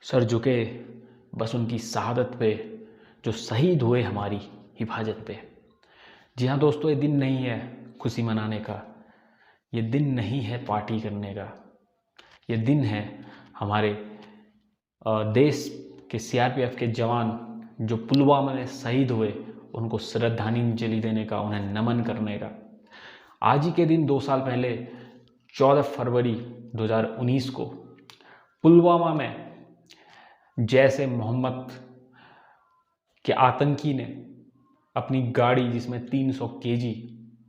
Sir झुके बस उनकी शहादत पे, जो शहीद हुए हमारी हिफाजत पे। जी हाँ दोस्तों, ये दिन नहीं है खुशी मनाने का, ये दिन नहीं है पार्टी करने का, ये दिन है हमारे देश के सीआरपीएफ के जवान जो पुलवामा में शहीद हुए, उनको श्रद्धांजलि देने का, उन्हें नमन करने का। आज ही के दिन 2 साल पहले 14 फरवरी 2019 को पुलवामा में जैश ए मोहम्मद के आतंकी ने अपनी गाड़ी जिसमें 300 केजी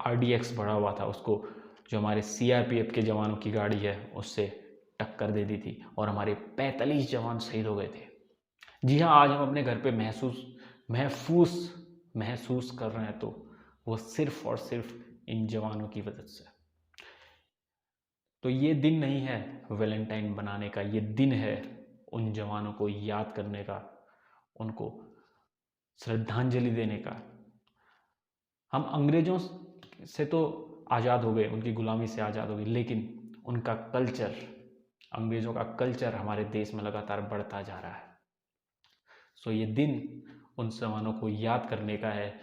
RDX भरा हुआ था, उसको जो हमारे सीआरपीएफ के जवानों की गाड़ी है उससे टक्कर दे दी थी और हमारे 45 जवान शहीद हो गए थे। जी हाँ, आज हम अपने घर पे महसूस कर रहे हैं तो वो सिर्फ और सिर्फ इन जवानों की वजह से। तो ये दिन नहीं है वैलेंटाइन बनाने का, ये दिन है उन जवानों को याद करने का, उनको श्रद्धांजलि देने का। हम अंग्रेजों से तो आज़ाद हो गए, उनकी गुलामी से आज़ाद हो गए, लेकिन उनका कल्चर, अंग्रेज़ों का कल्चर हमारे देश में लगातार बढ़ता जा रहा है। सो ये दिन उन जवानों को याद करने का है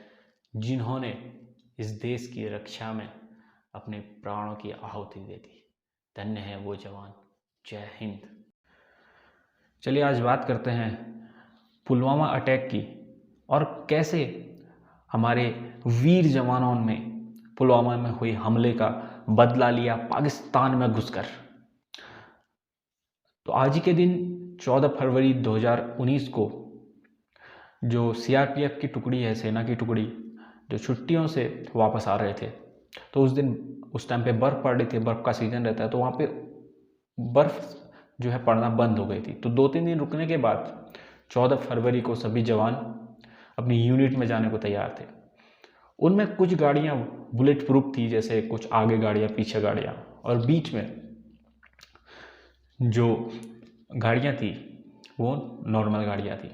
जिन्होंने इस देश की रक्षा में अपने प्राणों की आहुति दे दी। धन्य है वो जवान। जय हिंद। चलिए आज बात करते हैं पुलवामा अटैक की और कैसे हमारे वीर जवानों ने पुलवामा में हुए हमले का बदला लिया पाकिस्तान में घुसकर। तो आज ही के दिन 14 फरवरी 2019 को जो सीआरपीएफ की टुकड़ी है, सेना की टुकड़ी, जो छुट्टियों से वापस आ रहे थे, तो उस टाइम पे बर्फ़ पड़ रही थी, बर्फ़ का सीज़न रहता है, तो वहाँ पे बर्फ़ जो है पड़ना बंद हो गई थी। तो 2-3 दिन रुकने के बाद 14 फरवरी को सभी जवान अपनी यूनिट में जाने को तैयार थे। उनमें कुछ गाड़ियाँ बुलेट प्रूफ थी, जैसे कुछ आगे गाड़ियाँ पीछे गाड़ियाँ, और बीच में जो गाड़ियाँ थी वो नॉर्मल गाड़ियाँ थी।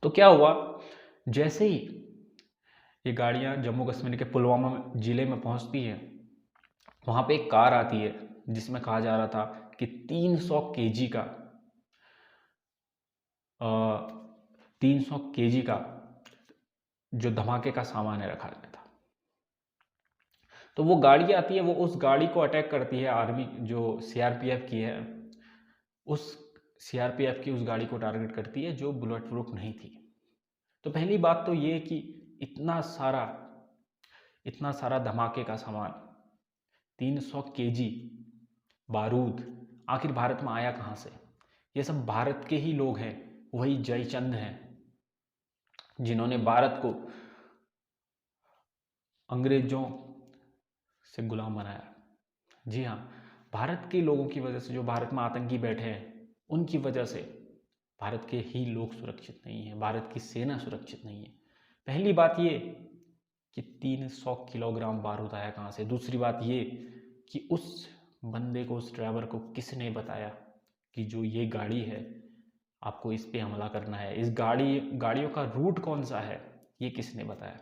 तो क्या हुआ, जैसे ही ये गाड़ियाँ जम्मू कश्मीर के पुलवामा ज़िले में पहुँचती हैं, वहाँ पे एक कार आती है जिसमें कहा जा रहा था कि 300 केजी का 300 केजी का जो धमाके का सामान है रखा गया था। तो वो गाड़ी आती है, वो उस गाड़ी को अटैक करती है। आर्मी जो सीआरपीएफ की है, उस सीआरपीएफ की उस गाड़ी को टारगेट करती है जो बुलेट प्रूफ नहीं थी। तो पहली बात तो ये कि इतना सारा धमाके का सामान, 300 केजी बारूद आखिर भारत में आया कहाँ से? ये सब भारत के ही लोग हैं, वही जयचंद हैं जिन्होंने भारत को अंग्रेजों से गुलाम बनाया। जी हाँ, भारत के लोगों की वजह से, जो भारत में आतंकी बैठे हैं, उनकी वजह से भारत के ही लोग सुरक्षित नहीं हैं, भारत की सेना सुरक्षित नहीं है। पहली बात ये कि 300 किलोग्राम बारूद आया कहाँ से। दूसरी बात ये कि उस बंदे को, उस ड्राइवर को किसने बताया कि जो ये गाड़ी है आपको इस पे हमला करना है, इस गाड़ियों का रूट कौन सा है, ये किसने बताया।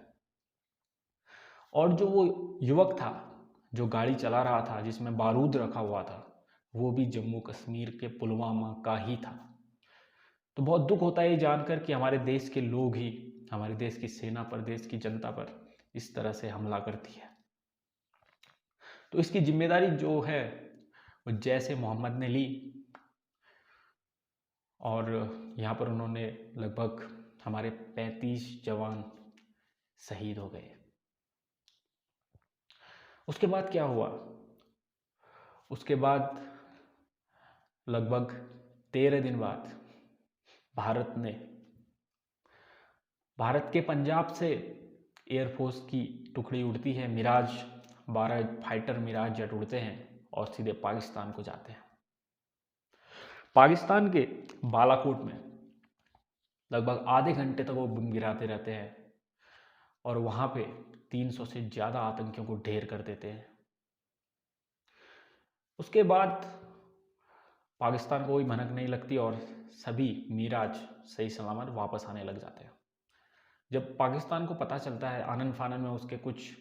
और जो वो युवक था जो गाड़ी चला रहा था जिसमें बारूद रखा हुआ था, वो भी जम्मू कश्मीर के पुलवामा का ही था। तो बहुत दुख होता है ये जानकर कि हमारे देश के लोग ही हमारे देश की सेना पर, देश की जनता पर इस तरह से हमला करती है। तो इसकी जिम्मेदारी जो है वो जैश ए मोहम्मद ने ली और यहाँ पर उन्होंने लगभग हमारे 35 जवान शहीद हो गए। उसके बाद क्या हुआ? उसके बाद लगभग 13 दिन बाद भारत के पंजाब से एयरफोर्स की टुकड़ी उड़ती है, मिराज 12 फाइटर मिराज जेट उड़ते हैं और सीधे पाकिस्तान को जाते हैं। पाकिस्तान के बालाकोट में लगभग आधे घंटे तक वो बम गिराते रहते हैं और वहाँ पे 300 से ज़्यादा आतंकियों को ढेर कर देते हैं। उसके बाद पाकिस्तान को कोई भनक नहीं लगती और सभी मिराज सही सलामत वापस आने लग जाते हैं। जब पाकिस्तान को पता चलता है, आनन फानन में उसके कुछ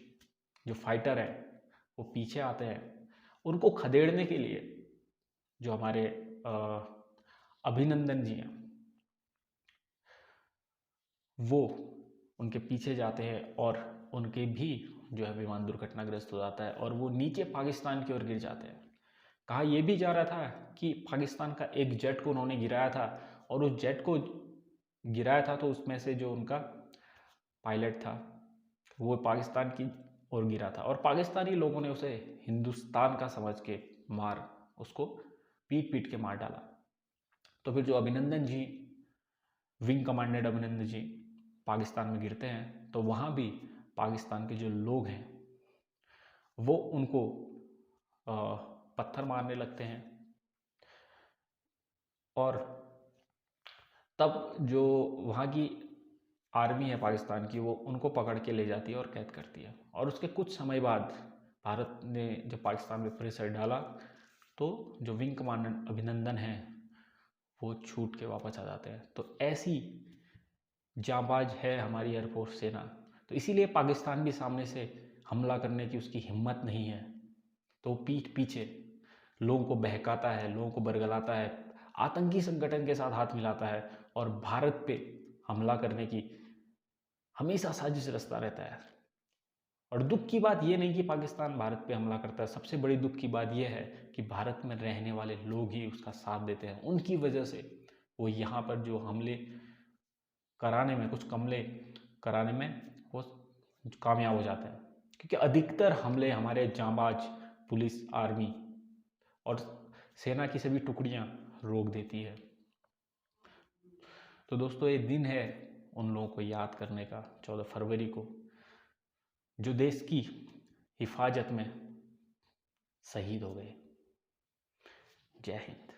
जो फाइटर हैं वो पीछे आते हैं, उनको खदेड़ने के लिए जो हमारे अभिनंदन जी हैं, वो उनके पीछे जाते हैं और उनके भी जो है विमान दुर्घटनाग्रस्त हो जाता है और वो नीचे पाकिस्तान की ओर गिर जाते हैं। कहा यह भी जा रहा था कि पाकिस्तान का एक जेट को उन्होंने गिराया था और उस जेट को गिराया था तो उसमें से जो उनका पायलट था वो पाकिस्तान की ओर गिरा था और पाकिस्तानी लोगों ने उसे हिंदुस्तान का समझ के उसको पीट पीट के मार डाला। तो फिर जो अभिनंदन जी, विंग कमांडेंट अभिनंदन जी पाकिस्तान में गिरते हैं तो वहाँ भी पाकिस्तान के जो लोग हैं वो उनको पत्थर मारने लगते हैं और तब जो वहाँ की आर्मी है पाकिस्तान की वो उनको पकड़ के ले जाती है और कैद करती है। और उसके कुछ समय बाद भारत ने जब पाकिस्तान में प्रेशर डाला तो जो विंग कमांडेंट अभिनंदन हैं वो छूट के वापस आ जाते हैं। तो ऐसी जांबाज है हमारी एयरफोर्स सेना। तो इसीलिए पाकिस्तान भी सामने से हमला करने की उसकी हिम्मत नहीं है, तो पीठ पीछे लोगों को बहकाता है, लोगों को बरगलाता है, आतंकी संगठन के साथ हाथ मिलाता है और भारत पे हमला करने की हमेशा साजिश रचता रहता है। और दुख की बात यह नहीं कि पाकिस्तान भारत पे हमला करता है, सबसे बड़ी दुख की बात यह है कि भारत में रहने वाले लोग ही उसका साथ देते हैं। उनकी वजह से वो यहाँ पर जो हमले कराने में, कुछ हमले कराने में वो कामयाब हो जाते हैं, क्योंकि अधिकतर हमले हमारे जांबाज पुलिस, आर्मी और सेना की सभी टुकड़ियां रोक देती है। तो दोस्तों ये दिन है उन लोगों को याद करने का, 14 फरवरी को, जो देश की हिफाजत में शहीद हो गए। जय हिंद।